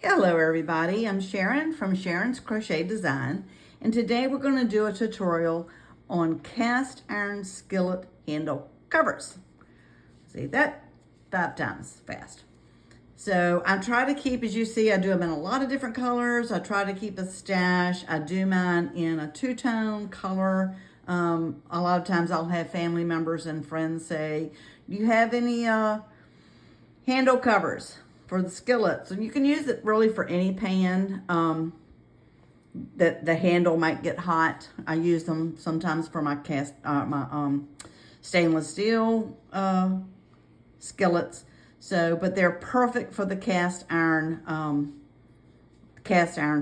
Hello everybody, I'm Sharon from Sharon's Crochet Design, and today we're going to do a tutorial on cast iron skillet handle covers. See that? 5 times fast. So I try to keep, as you see, I do them in a lot of different colors. I try to keep a stash. I do mine in a 2-tone color. A lot of times I'll have family members and friends say, do you have any handle covers for the skillets? And you can use it really for any pan that the handle might get hot. I use them sometimes for my stainless steel skillets. So, but they're perfect for the cast iron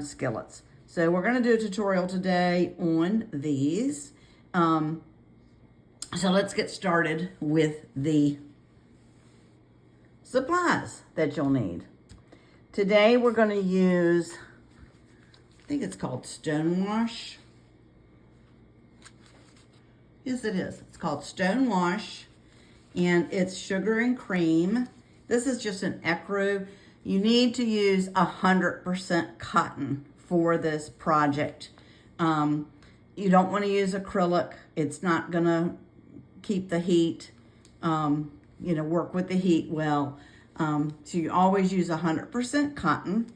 skillets. So we're going to do a tutorial today on these. So let's get started with the supplies that you'll need. Today we're going to use, I think it's called Stonewash. Yes, it is. It's called Stonewash, and it's sugar and cream. This is just an ecru. You need to use 100% cotton for this project. You don't want to use acrylic. It's not going to keep the heat, work with the heat well. So you always use 100% cotton.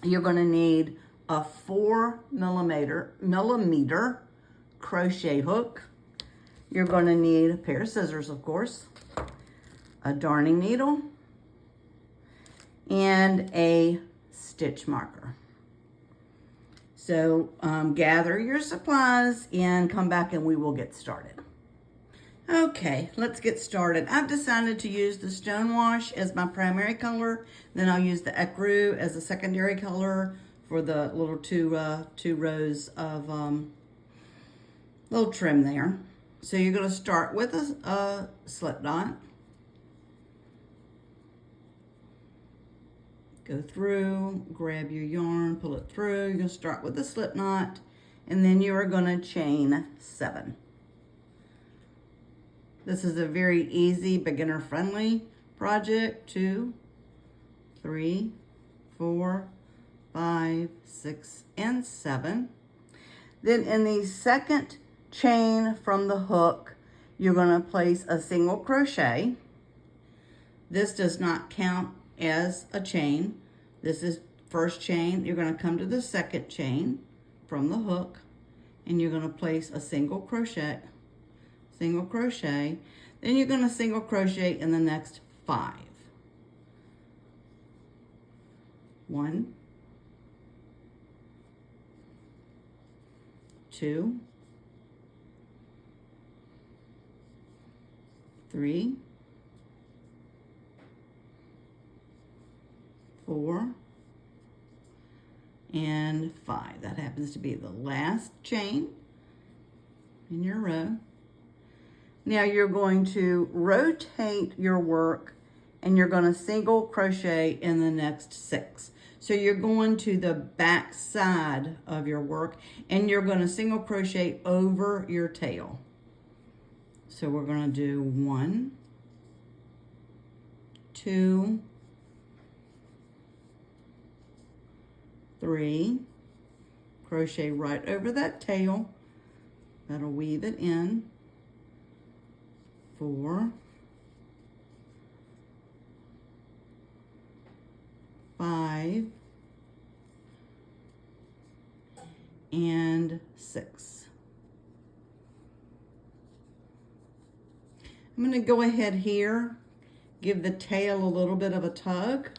You're going to need a 4 millimeter crochet hook. You're going to need a pair of scissors, of course, a darning needle, and a stitch marker. So gather your supplies and come back and we will get started. Okay, let's get started. I've decided to use the Stonewash as my primary color. Then I'll use the ecru as a secondary color for the little two rows of little trim there. So you're going to start with a slip knot. Go through, grab your yarn, pull it through. You're going to start with a slip knot, and then you are going to chain 7. This is a very easy, beginner-friendly project. 2, 3, 4, 5, 6, and 7. Then in the second chain from the hook, you're going to place a single crochet. This does not count as a chain. This is first chain. You're going to come to the second chain from the hook, and you're going to place a single crochet. Then you're going to single crochet in the next 5. 1, 2, 3, 4, and 5. That happens to be the last chain in your row. Now you're going to rotate your work and you're going to single crochet in the next 6. So you're going to the back side of your work and you're going to single crochet over your tail. So we're going to do 1, 2, 3, crochet right over that tail. That'll weave it in. 4, 5, and 6. I'm going to go ahead here, give the tail a little bit of a tug,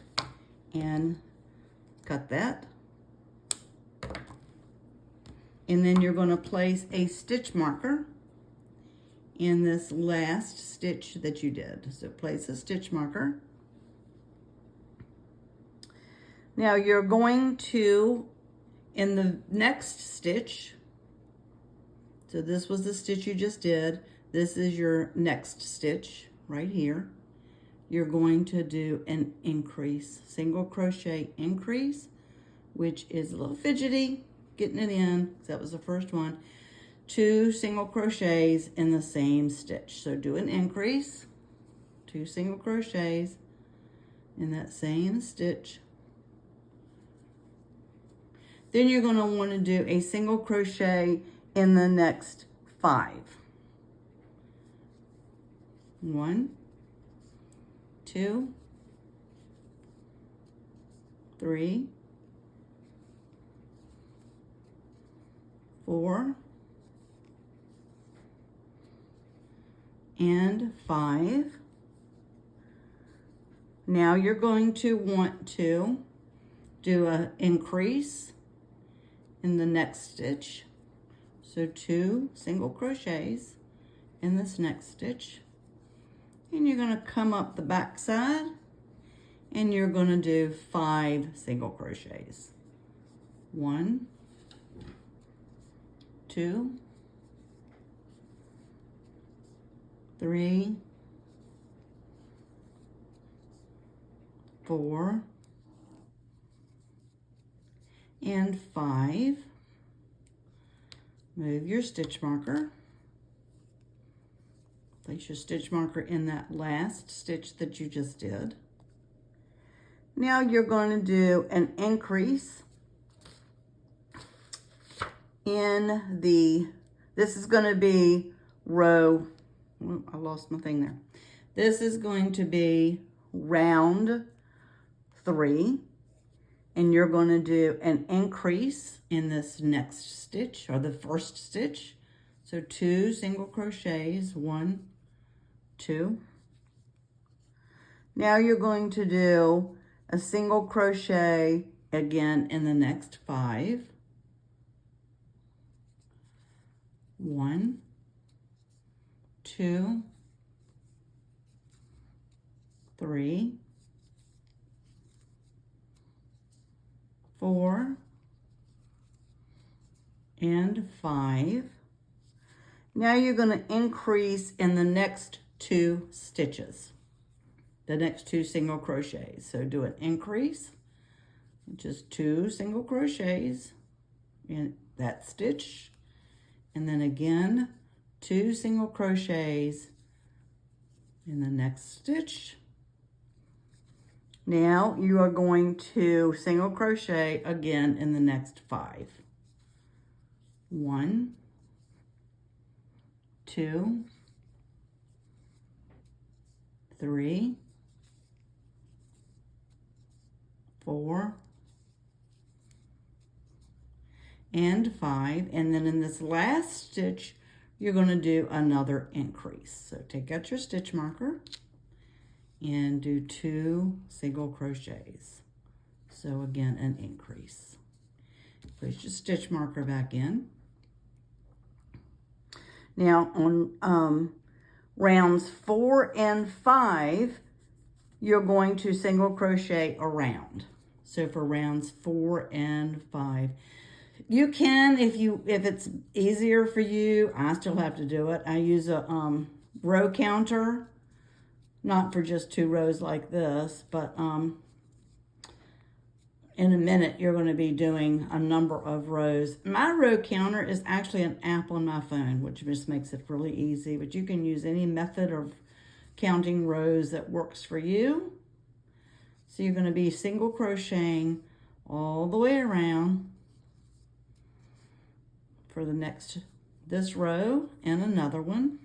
and cut that. And then you're going to place a stitch marker in this last stitch that you did. So place a stitch marker. Now you're going to, in the next stitch, so this was the stitch you just did, this is your next stitch right here. You're going to do an increase, single crochet increase, which is a little fidgety, getting it in, that was the first one. 2 single crochets in the same stitch. So do an increase, 2 single crochets in that same stitch, Then you're going to want to do a single crochet in the next 5. 1, 2, 3, 4, and 5. Now you're going to want to do an increase in the next stitch. So 2 single crochets in this next stitch. And you're going to come up the back side and you're going to do 5 single crochets. 1, 2, 3, 4, and 5. Move your stitch marker. Place your stitch marker in that last stitch that you just did. Now you're going to do an increase in this is going to be row, I lost my thing there. This is going to be round 3, and you're going to do an increase in this next stitch, or the first stitch. So 2 single crochets, 1, 2. Now you're going to do a single crochet again in the next 5. 1, 2, 3, 4, and 5. Now you're going to increase in the next 2 stitches, the next 2 single crochets. So do an increase, which is 2 single crochets in that stitch, and then again 2 single crochets in the next stitch. Now you are going to single crochet again in the next 5. 1, 2, 3, 4, and 5. And then in this last stitch, you're going to do another increase. So take out your stitch marker and do 2 single crochets. So again, an increase. Place your stitch marker back in. Now on rounds 4 and 5, you're going to single crochet around. So for rounds 4 and 5, you can, if it's easier for you, I still have to do it. I use a row counter, not for just 2 rows like this, but in a minute you're going to be doing a number of rows. My row counter is actually an app on my phone, which just makes it really easy, but you can use any method of counting rows that works for you. So you're going to be single crocheting all the way around for this row and another one.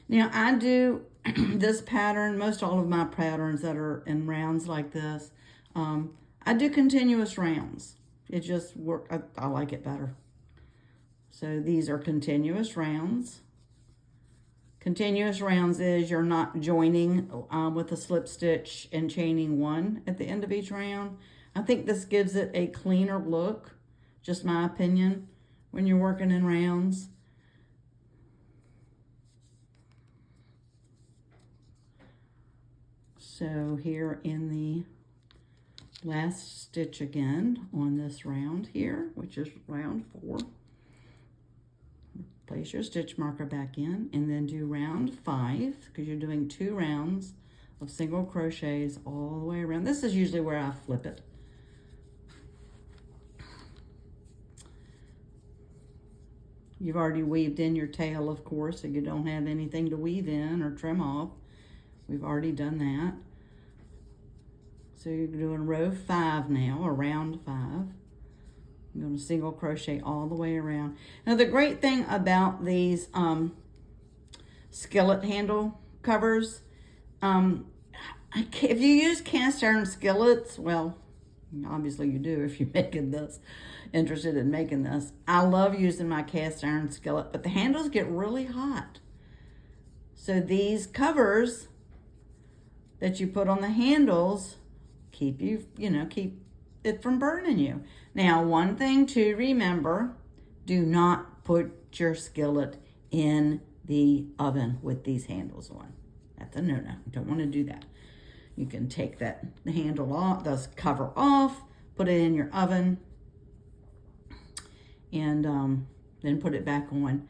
Now I do this pattern, most all of my patterns that are in rounds like this, I do continuous rounds. It just works, I like it better. So these are continuous rounds. Continuous rounds is you're not joining with a slip stitch and chaining 1 at the end of each round. I think this gives it a cleaner look, just my opinion, when you're working in rounds. So here in the last stitch again on this round here, which is round 4, place your stitch marker back in and then do round 5, because you're doing 2 rounds of single crochets all the way around. This is usually where I flip it. You've already weaved in your tail, of course, so you don't have anything to weave in or trim off. We've already done that. So you're doing row 5 now, or round 5. I'm going to single crochet all the way around. Now the great thing about these skillet handle covers, if you use cast iron skillets, well, obviously you do if you're making this, interested in making this. I love using my cast iron skillet, but the handles get really hot. So these covers that you put on the handles keep keep it from burning you. Now, one thing to remember, do not put your skillet in the oven with these handles on. That's a no-no. You don't want to do that. You can take the handle off, the cover off, put it in your oven, and then put it back on.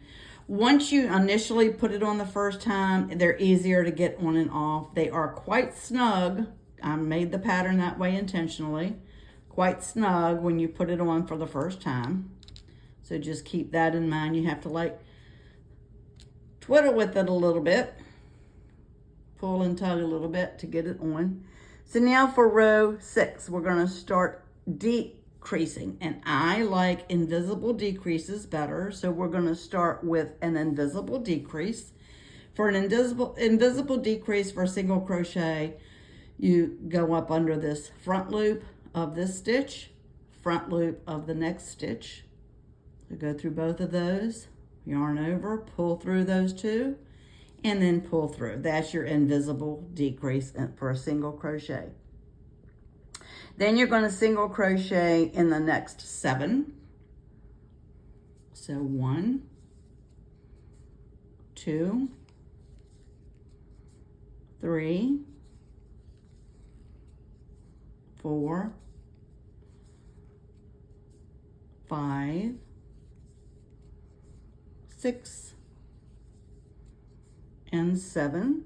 Once you initially put it on the first time, they're easier to get on and off. They are quite snug. I made the pattern that way intentionally. Quite snug when you put it on for the first time. So just keep that in mind. You have to like twiddle with it a little bit. Pull and tug a little bit to get it on. So now for row 6, we're going to start decreasing. And I like invisible decreases better. So we're going to start with an invisible decrease. For an invisible decrease for single crochet, you go up under this front loop of this stitch, front loop of the next stitch. So go through both of those, yarn over, pull through those 2, and then pull through. That's your invisible decrease for a single crochet. Then you're going to single crochet in the next 7. So 1, 2, 3, 4, 5, 6, and 7.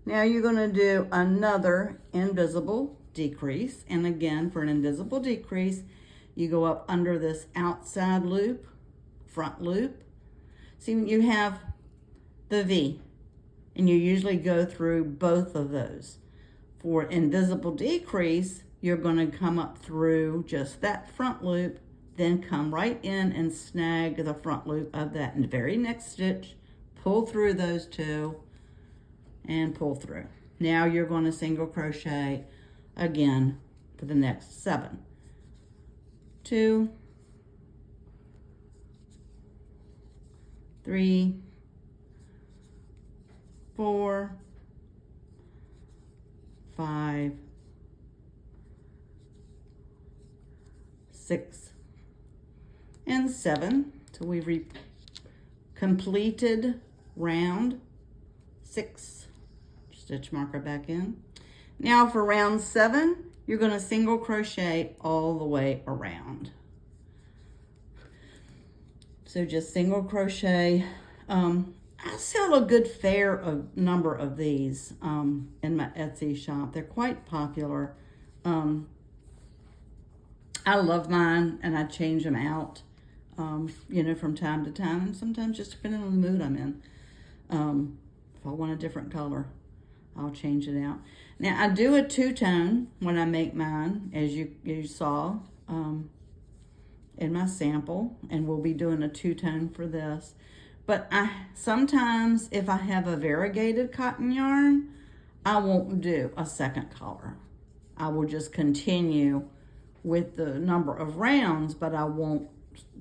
Now you're going to do another invisible decrease, and again for an invisible decrease you go up under this outside loop, front loop. See, you have the V and you usually go through both of those. For invisible decrease, you're going to come up through just that front loop, then come right in and snag the front loop of that in the very next stitch, pull through those 2, and pull through. Now you're going to single crochet again for the next 7. 2, 3, 4, 5, 6, and 7. So we've completed round 6. Stitch marker back in. Now for round 7, you're going to single crochet all the way around. So just single crochet. I sell a good number of these in my Etsy shop. They're quite popular. I love mine, and I change them out, from time to time, and sometimes just depending on the mood I'm in. If I want a different color, I'll change it out. Now, I do a 2-tone when I make mine, as you saw in my sample, and we'll be doing a 2-tone for this. But sometimes, if I have a variegated cotton yarn, I won't do a second color. I will just continue with the number of rounds, but I won't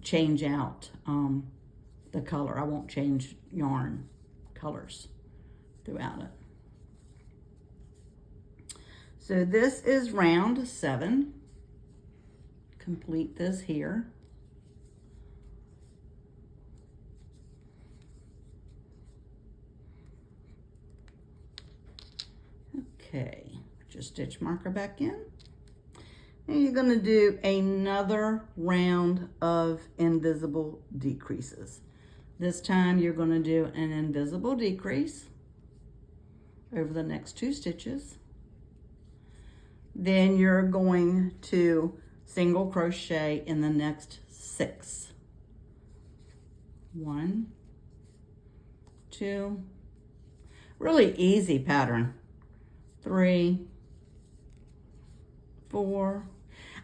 change out the color. I won't change yarn colors throughout it. So this is round 7. Complete this here. Okay, put your stitch marker back in. And you're going to do another round of invisible decreases. This time you're going to do an invisible decrease over the next 2 stitches. Then you're going to single crochet in the next 6. 1, 2, really easy pattern. 3, 4.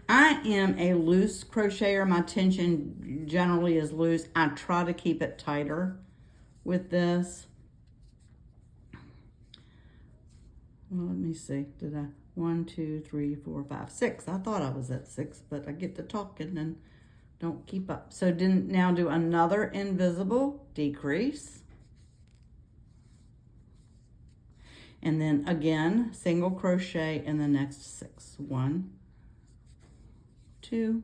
I am a loose crocheter. My tension generally is loose. I try to keep it tighter with this. Well, let me see. Did I? 1, 2, 3, 4, 5, 6. I thought I was at 6, but I get to talking and don't keep up. So now do another invisible decrease. And then again, single crochet in the next 6. 1, 2,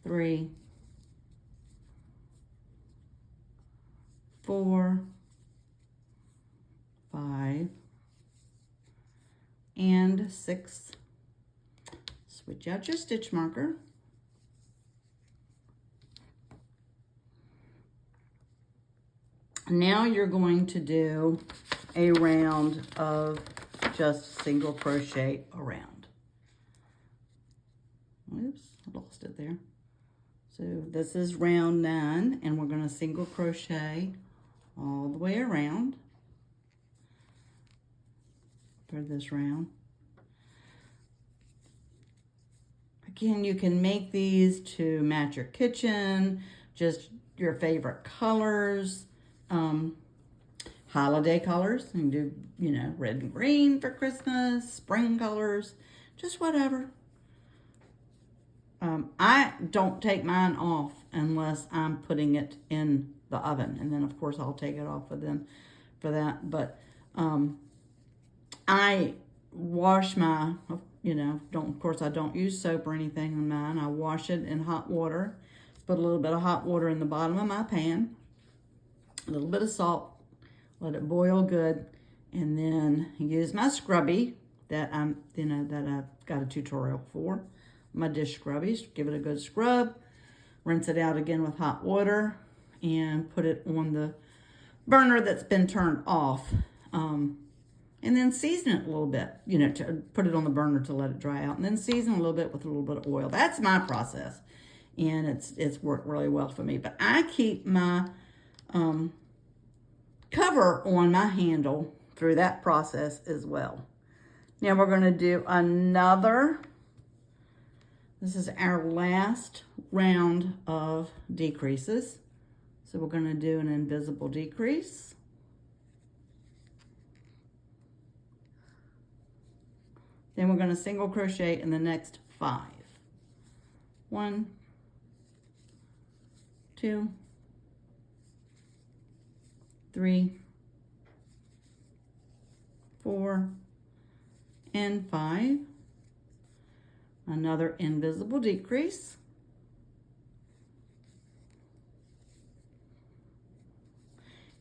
3, 4, 5, and 6. Switch out your stitch marker. Now you're going to do a round of just single crochet around. Oops, I lost it there. So this is round 9, and we're going to single crochet all the way around for this round. Again, you can make these to match your kitchen, just your favorite colors, holiday colors. You can do, you know, red and green for Christmas, spring colors, just whatever. I don't take mine off unless I'm putting it in the oven, and then of course I'll take it off then for that. But I wash my, you know, of course I don't use soap or anything on mine. I wash it in hot water, put a little bit of hot water in the bottom of my pan, a little bit of salt, let it boil good, and then use my scrubby that I've got a tutorial for, my dish scrubbies. Give it a good scrub, rinse it out again with hot water, and put it on the burner that's been turned off. And then season it a little bit, you know, to put it on the burner to let it dry out, and then season a little bit with a little bit of oil. That's my process, and it's worked really well for me. But I keep my cover on my handle through that process as well. Now we're going to do another. This is our last round of decreases. So we're going to do an invisible decrease. Then we're going to single crochet in the next 5. 1, 2, 3, 4, and 5. Another invisible decrease.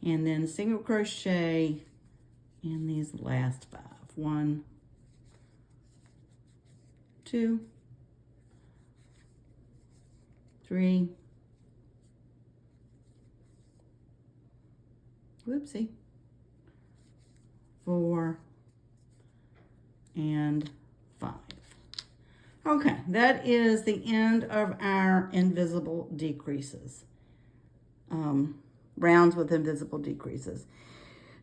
And then single crochet in these last 5. 1, 2, 3, whoopsie, 4, and 5. Okay, that is the end of our invisible decreases. Rounds with invisible decreases.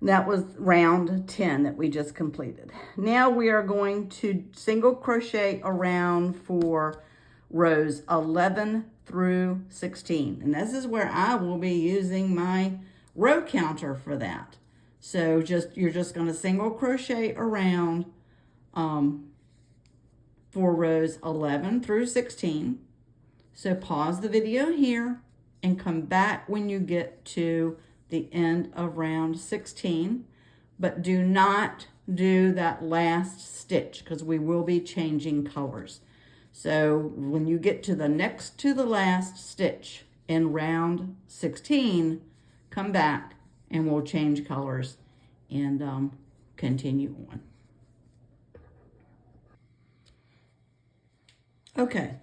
That was round 10 that we just completed. Now we are going to single crochet around for rows 11 through 16. And this is where I will be using my row counter for that. So you're just going to single crochet around for rows 11 through 16. So pause the video here and come back when you get to the end of round 16, but do not do that last stitch because we will be changing colors. So when you get to the next to the last stitch in round 16, come back and we'll change colors and continue on. Okay,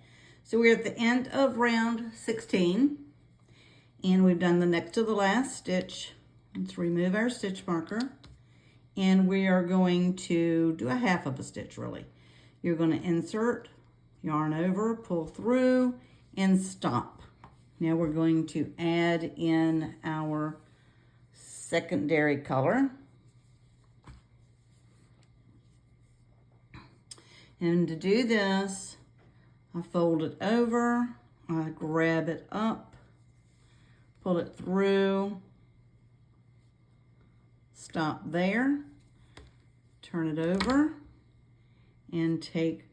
so we're at the end of round 16. And we've done the next to the last stitch. Let's remove our stitch marker. And we are going to do a half of a stitch, really. You're going to insert, yarn over, pull through, and stop. Now we're going to add in our secondary color. And to do this, I fold it over, I grab it up, pull it through, stop there, turn it over, and take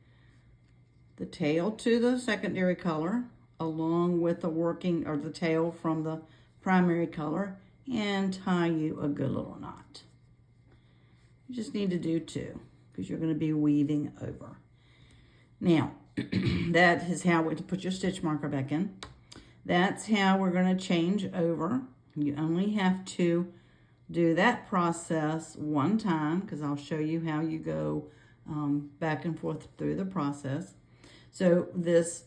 the tail to the secondary color along with the working or the tail from the primary color and tie you a good little knot. You just need to do 2 because you're going to be weaving over. Now, that is how we put your stitch marker back in. That's how we're going to change over. You only have to do that process one time because I'll show you how you go back and forth through the process. So this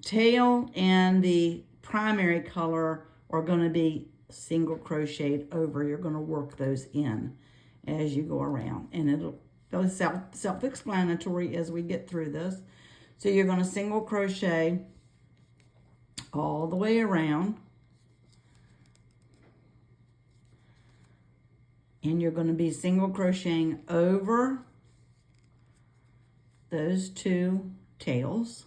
tail and the primary color are going to be single crocheted over. You're going to work those in as you go around, and it'll be self-explanatory as we get through this. So you're going to single crochet all the way around, and you're going to be single crocheting over those 2 tails.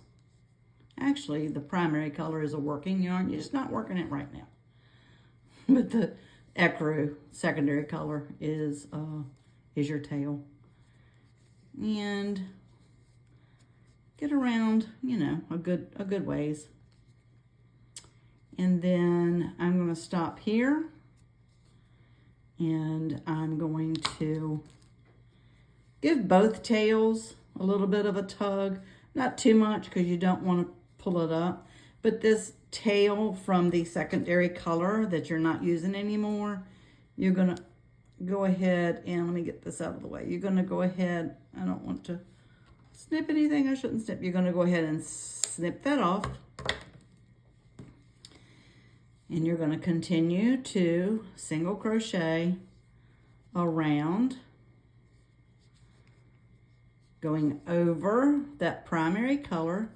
Actually, the primary color is a working yarn. You're just not working it right now. But the ecru secondary color is your tail. And get around, you know, a good ways. And then I'm going to stop here, and I'm going to give both tails a little bit of a tug, not too much because you don't want to pull it up, but this tail from the secondary color that you're not using anymore, you're going to go ahead and, let me get this out of the way, you're going to go ahead, I don't want to snip anything I shouldn't snip, you're going to go ahead and snip that off, and you're going to continue to single crochet around, going over that primary color.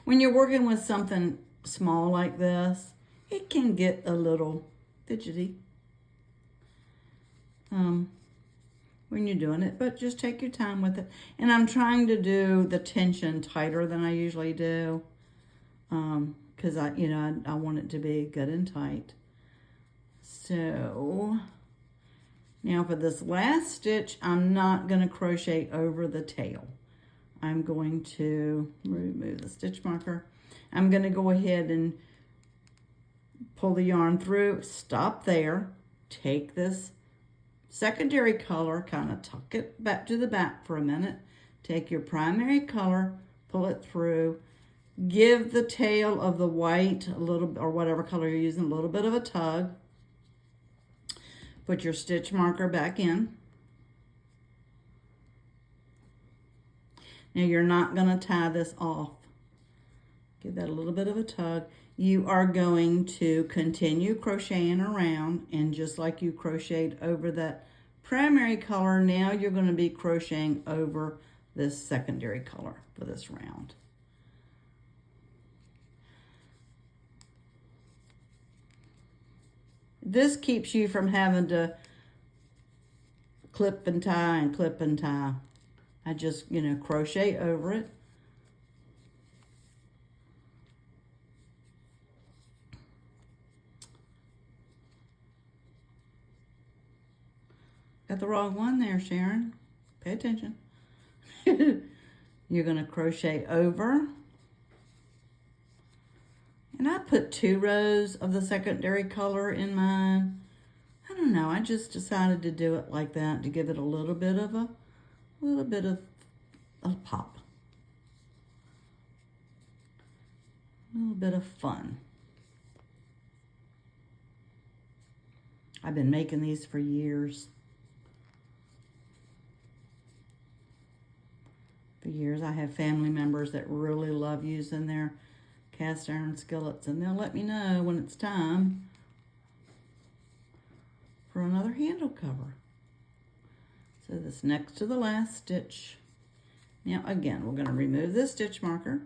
When you're working with something small like this, it can get a little fidgety when you're doing it, but just take your time with it. And I'm trying to do the tension tighter than I usually do because I want it to be good and tight. So now for this last stitch, I'm not going to crochet over the tail. I'm going to remove the stitch marker. I'm going to go ahead and pull the yarn through, stop there, take this secondary color, kind of tuck it back to the back for a minute, take your primary color, pull it through, give the tail of the white a little, or whatever color you're using, a little bit of a tug, put your stitch marker back in. Now you're not going to tie this off. Give that a little bit of a tug. You are going to continue crocheting around, and just like you crocheted over that primary color, now you're going to be crocheting over this secondary color for this round. This keeps you from having to clip and tie and clip and tie. I just, crochet over it. Got the wrong one there, Sharon. Pay attention. You're going to crochet over. And I put 2 rows of the secondary color in mine. I don't know, I just decided to do it like that to give it a little bit of a pop. A little bit of fun. I've been making these for years. I have family members that really love using their cast iron skillets, and they'll let me know when it's time for another handle cover. So this next to the last stitch. Now again, we're going to remove this stitch marker.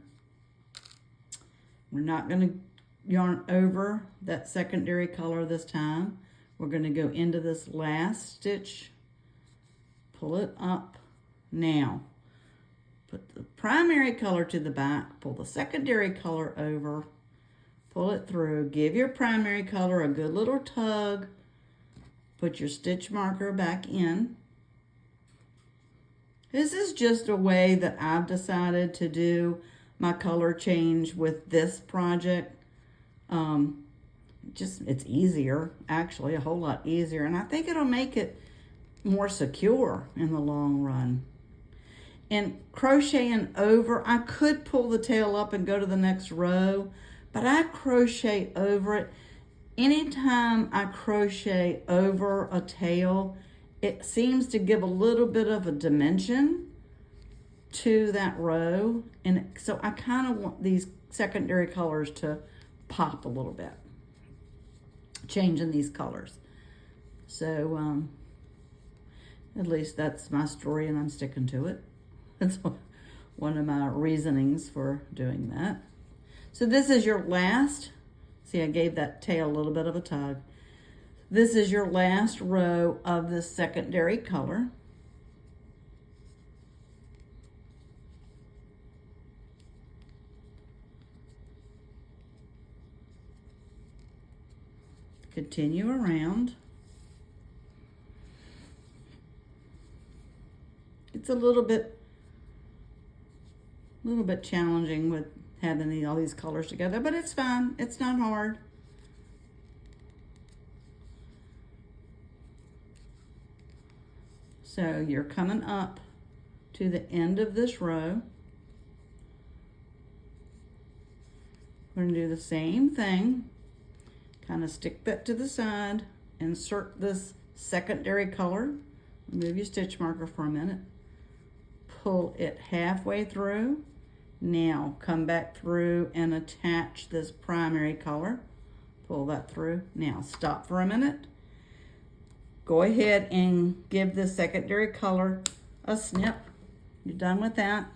We're not going to yarn over that secondary color this time. We're going to go into this last stitch pull it up. Now, put the primary color to the back, pull the secondary color over, pull it through, give your primary color a good little tug, put your stitch marker back in. This is just a way that I've decided to do my color change with this project. It's easier, actually, a whole lot easier, and I think it'll make it more secure in the long run. And crocheting over, I could pull the tail up and go to the next row, but I crochet over it. Anytime I crochet over a tail, it seems to give a little bit of a dimension to that row. And so I kind of want these secondary colors to pop a little bit, changing these colors. So at least that's my story and I'm sticking to it. That's one of my reasonings for doing that. So this is your last, see I gave that tail a little bit of a tug. This is your last row of this secondary color. Continue around. It's a little bit challenging with having all these colors together, but it's fine. It's not hard. So you're coming up to the end of this row. We're going to do the same thing. Kind of stick that to the side, insert this secondary color, remove your stitch marker for a minute, pull it halfway through. Now come back through and attach this primary color, pull that through. Now stop for a minute. Go ahead and give the secondary color a snip. You're done with that.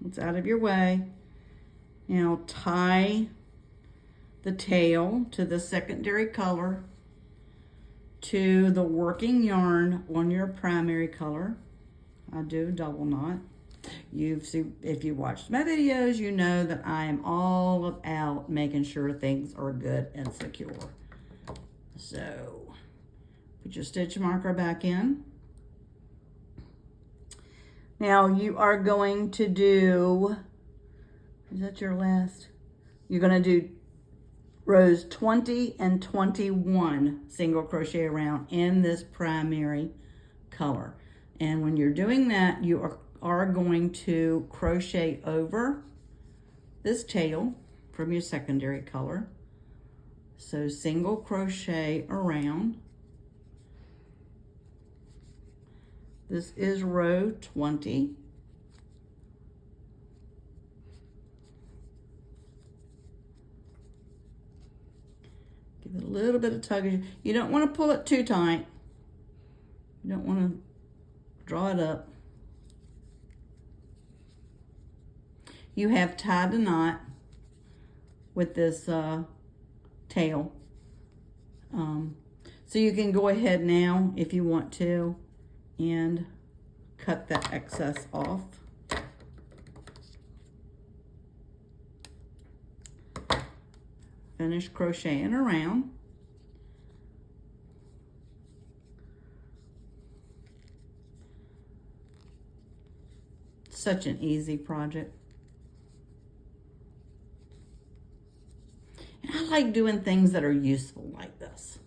It's out of your way. Now tie the tail to the secondary color to the working yarn on your primary color. I do double knot. If you watched my videos, you know that I am all about making sure things are good and secure. So put your stitch marker back in. Now you are going to do, is that your last? You're going to do rows 20 and 21 single crochet around in this primary color. And when you're doing that, you are going to crochet over this tail from your secondary color. So single crochet around. This is row 20. Give it a little bit of tug. You don't want to pull it too tight. You don't want to draw it up. You have tied a knot with this tail. So you can go ahead now if you want to and cut that excess off. Finish crocheting around. Such an easy project. And I like doing things that are useful like this.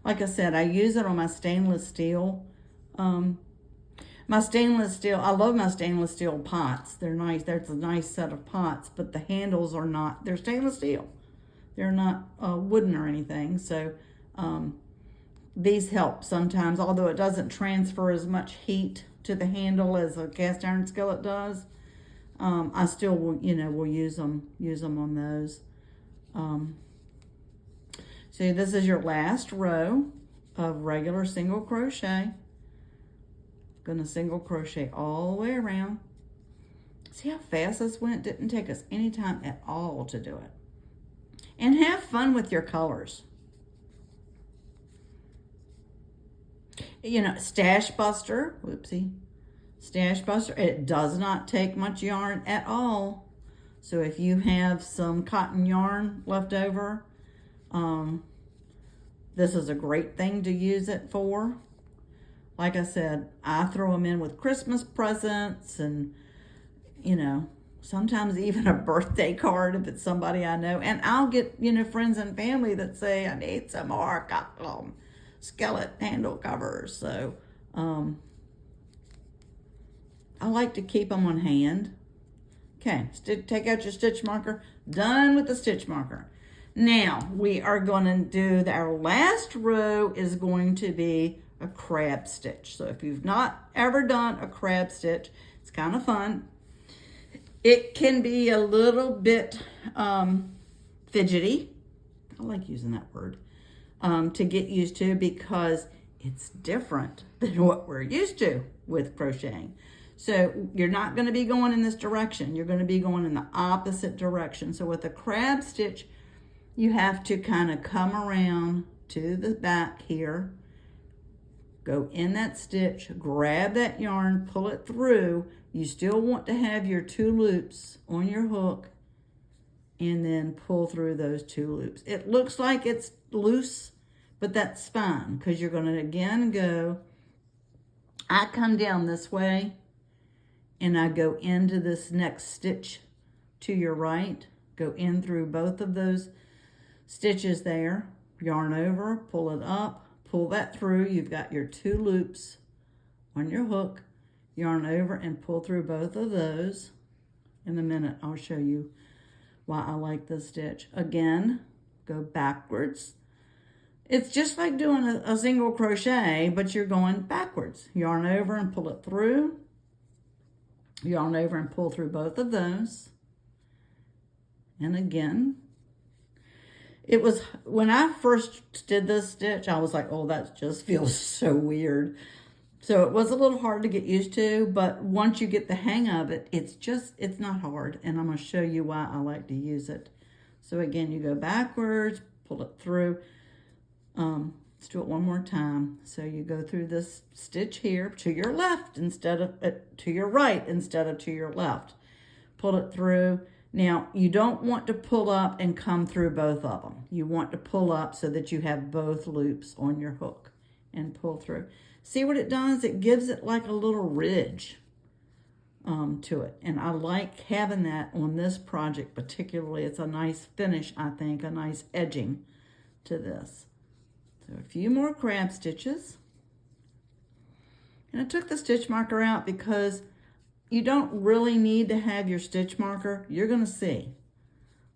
Like I said, I use it on my stainless steel. I love my stainless steel pots. They're nice. There's a nice set of pots, but the handles are not, they're stainless steel. They're not wooden or anything. So these help sometimes, although it doesn't transfer as much heat to the handle as a cast iron skillet does. I still will, will use them on those. So this is your last row of regular single crochet. Gonna single crochet all the way around. See how fast this went? Didn't take us any time at all to do it. And have fun with your colors. you know, stash buster, whoopsie, stash buster. It does not take much yarn at all. So if you have some cotton yarn left over, this is a great thing to use it for. Like I said, I throw them in with Christmas presents and, you know, sometimes even a birthday card if it's somebody I know. And I'll get, you know, friends and family that say, I need some more Skillet handle covers. So I like to keep them on hand. Okay, take out your stitch marker. Done with the stitch marker. Now we are going to do, our last row is going to be a crab stitch. So if you've not ever done a crab stitch, it's kind of fun. It can be a little bit fidgety. I like using that word, to get used to, because it's different than what we're used to with crocheting. So you're not going to be going in this direction. You're going to be going in the opposite direction. So with a crab stitch, you have to kind of come around to the back here, go in that stitch, grab that yarn, pull it through. You still want to have your 2 loops on your hook, and then pull through those 2 loops. It looks like it's loose, but that's fine, because you're going to again go, I come down this way and I go into this next stitch to your right, go in through both of those stitches there, yarn over, pull it up, pull that through. You've got your 2 loops on your hook, yarn over and pull through both of those. In a minute, I'll show you why I like this stitch. Again, go backwards. It's just like doing a single crochet, but you're going backwards. Yarn over and pull it through. Yarn over and pull through both of those. And again, it was, when I first did this stitch, I was like, oh, that just feels so weird. So it was a little hard to get used to, but once you get the hang of it, it's not hard. And I'm going to show you why I like to use it. So again, you go backwards, pull it through. Let's do it one more time. So you go through this stitch here to your left instead of, to your right instead of to your left. Pull it through. Now, you don't want to pull up and come through both of them. You want to pull up so that you have both loops on your hook and pull through. See what it does? It gives it like a little ridge to it. And I like having that on this project particularly. It's a nice finish, I think, a nice edging to this. So a few more crab stitches. And I took the stitch marker out because you don't really need to have your stitch marker. You're going to see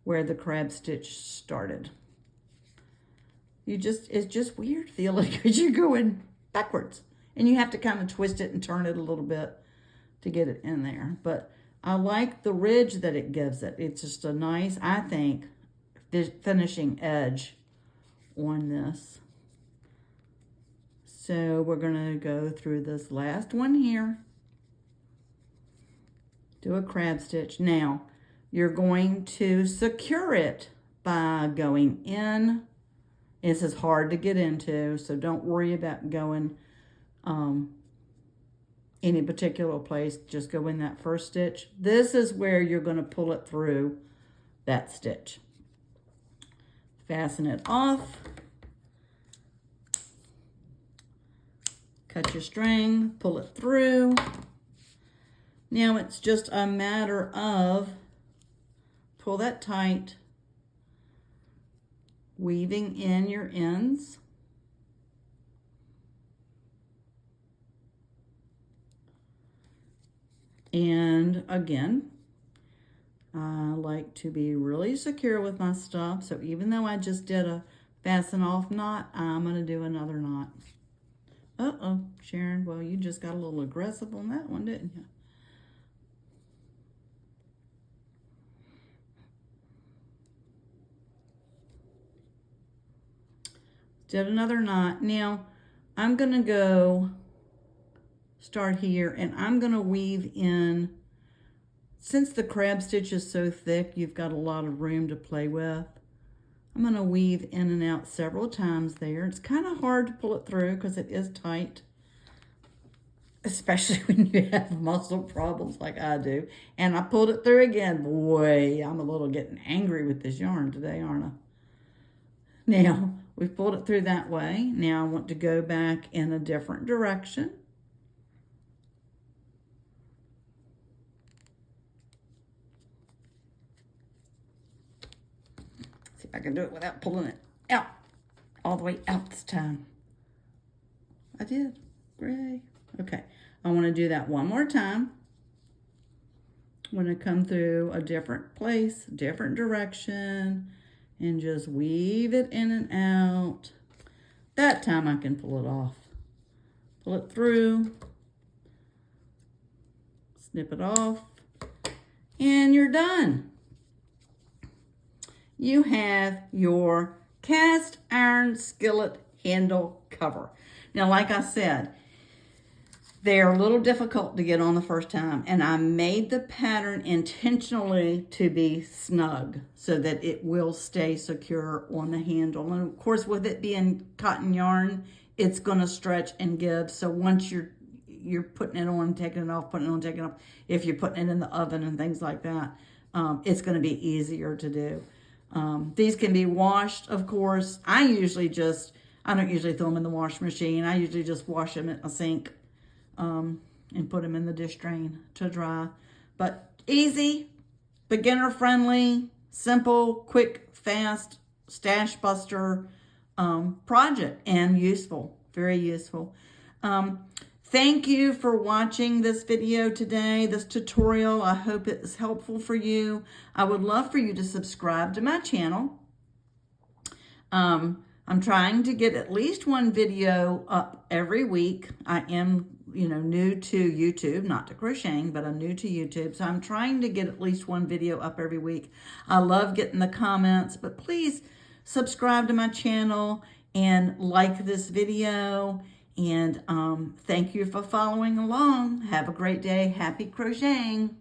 where the crab stitch started. It's just weird feeling because you're going backwards. And you have to kind of twist it and turn it a little bit to get it in there. But I like the ridge that it gives it. It's just a nice, I think, finishing edge on this. So we're going to go through this last one here. Do a crab stitch. Now, you're going to secure it by going in. This is hard to get into, so don't worry about going any particular place. Just go in that first stitch. This is where you're going to pull it through that stitch. Fasten it off. Cut your string, pull it through. Now it's just a matter of pull that tight, weaving in your ends. And again, I like to be really secure with my stuff. So even though I just did a fasten off knot, I'm going to do another knot. Uh-oh, Sharon, well, you just got a little aggressive on that one, didn't you? Did another knot. Now, I'm going to go start here, and I'm going to weave in. Since the crab stitch is so thick, you've got a lot of room to play with. I'm going to weave in and out several times there. It's kind of hard to pull it through because it is tight. especially when you have muscle problems like I do. And I pulled it through again. Boy, I'm a little getting angry with this yarn today, aren't I? Now, we've pulled it through that way. Now I want to go back in a different direction. See if I can do it without pulling it out, all the way out this time. I did. Great. Okay, I want to do that one more time. I'm going to come through a different place, different direction, and just weave it in and out. That time I can pull it off. Pull it through, snip it off, and you're done. You have your cast iron skillet handle cover. Now, like I said, they're a little difficult to get on the first time, and I made the pattern intentionally to be snug so that it will stay secure on the handle. And of course, with it being cotton yarn, it's going to stretch and give. So once you're putting it on, taking it off, putting it on, taking it off, if you're putting it in the oven and things like that, it's going to be easier to do. These can be washed, of course. I don't usually throw them in the wash machine. I usually just wash them in a sink. And put them in the dish drain to dry. But easy, beginner friendly, simple, quick, fast, stash buster project, and useful, very useful. Thank you for watching this video today, this tutorial. I hope it is helpful for you. I would love for you to subscribe to my channel. I'm trying to get at least one video up every week. I am, new to YouTube, not to crocheting, but I'm new to YouTube. So I'm trying to get at least one video up every week. I love getting the comments, but please subscribe to my channel and like this video. And thank you for following along. Have a great day. Happy crocheting.